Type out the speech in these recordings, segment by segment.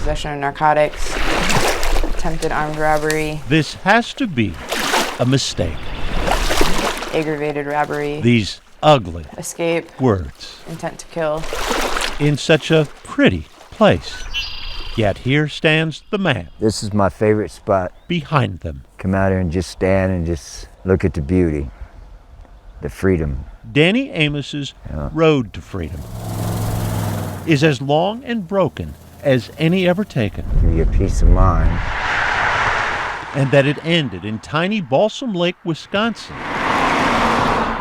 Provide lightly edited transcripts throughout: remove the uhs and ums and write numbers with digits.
possession of narcotics, attempted armed robbery. This has to be a mistake. Aggravated robbery. These ugly escape. Words. Intent to kill. In such a pretty place. Yet here stands the man. This is my favorite spot. Behind them. Come out here and just stand and just look at the beauty, the freedom. Danny Amos's road to freedom is as long and broken as any ever taken. Give you a peace of mind. And that it ended in tiny Balsam Lake, Wisconsin,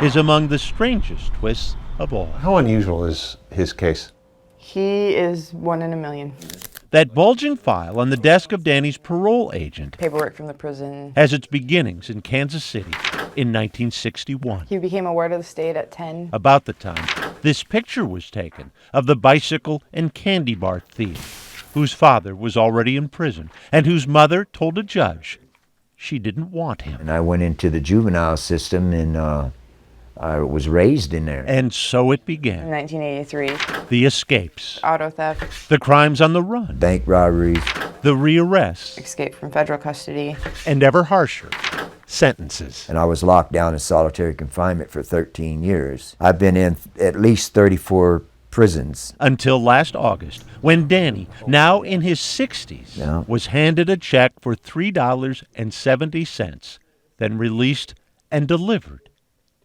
is among the strangest twists of all. How unusual is his case? He is 1 in a million. That bulging file on the desk of Danny's parole agent Paperwork from the prison. has its beginnings in Kansas City in 1961. He became a ward of the state at 10. About the time this picture was taken of the bicycle and candy bar thief, whose father was already in prison and whose mother told a judge she didn't want him. And I went into the juvenile system and I was raised in there. And so it began. In 1983. The escapes. Auto theft. The crimes on the run. Bank robberies. The rearrests. Escape from federal custody. And ever harsher sentences. And I was locked down in solitary confinement for 13 years. I've been in at least 34 prisons. Until last August, when Danny, now in his 60s, was handed a check for $3.70, then released and delivered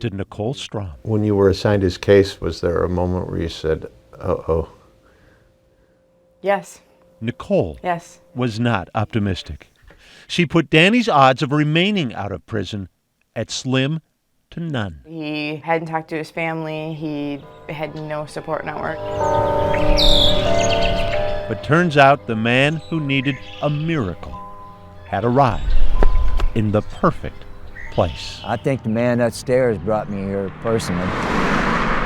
to Nicole Strom. When you were assigned his case, was there a moment where you said, uh-oh? Yes. Nicole Yes. was not optimistic. She put Danny's odds of remaining out of prison at slim to none. He hadn't talked to his family. He had no support network. But turns out the man who needed a miracle had arrived in the perfect place. I think the man upstairs brought me here personally.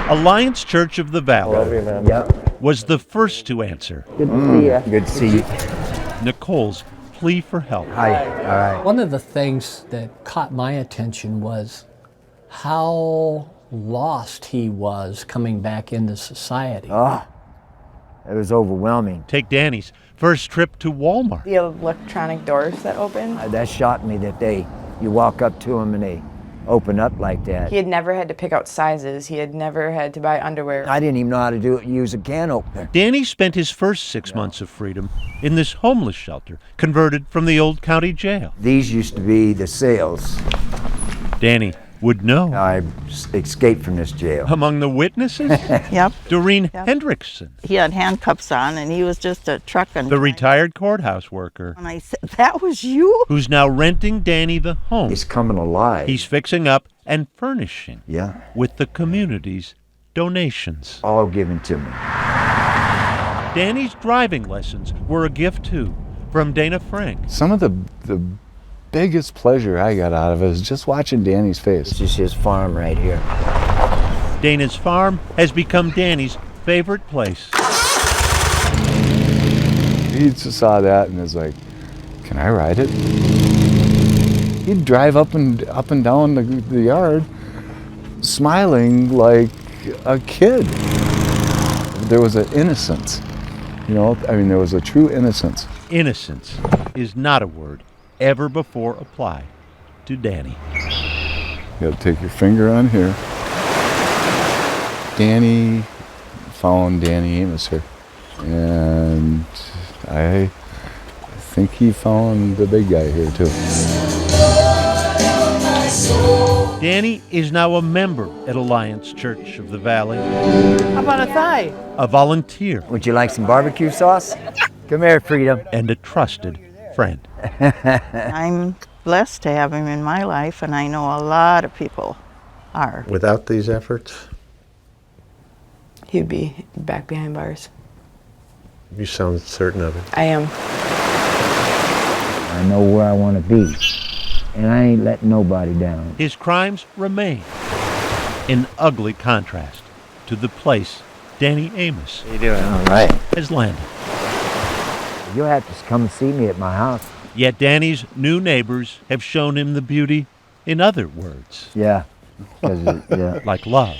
Alliance Church of the Valley Yep. was the first to answer. Good to see you. Good to see you. Nicole's plea for help. Hi. All right. One of the things that caught my attention was how lost he was coming back into society. Oh, it was overwhelming. Take Danny's first trip to Walmart. The electronic doors that open. That shocked me that you walk up to them and they open up like that. He had never had to pick out sizes. He had never had to buy underwear. I didn't even know how to use a can opener. Danny spent his first 6 months of freedom in this homeless shelter converted from the old county jail. These used to be the cells. Danny would know. I escaped from this jail. Among the witnesses? Yep. Doreen Hendrickson. He had handcuffs on and he was just a truck and the retired courthouse worker. And I said, that was you? Who's now renting Danny the home. It's coming alive. He's fixing up and furnishing. Yeah. With the community's donations. All given to me. Danny's driving lessons were a gift too, from Dana Frank. Some of the biggest pleasure I got out of it is just watching Danny's face. This is his farm right here. Dana's farm has become Danny's favorite place. He just saw that and was like, can I ride it? He'd drive up and down the yard smiling like a kid. There was an innocence, there was a true innocence. Innocence is not a word ever before applied to Danny. You gotta take your finger on here. Danny found Danny Amos here. And I think he found the big guy here too. Danny is now a member at Alliance Church of the Valley. How about a thigh? A volunteer. Would you like some barbecue sauce? Come here, Freedom. And a trusted friend. I'm blessed to have him in my life, and I know a lot of people are. Without these efforts? He'd be back behind bars. You sound certain of it. I am. I know where I want to be, and I ain't letting nobody down. His crimes remain in ugly contrast to the place Danny Amos How you doing? All right. has landed. You'll have to come and see me at my house. Yet Danny's new neighbors have shown him the beauty in other words. Yeah. Yeah. Like love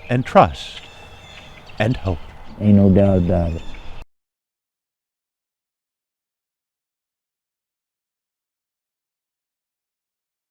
and trust and hope. Ain't no doubt about it.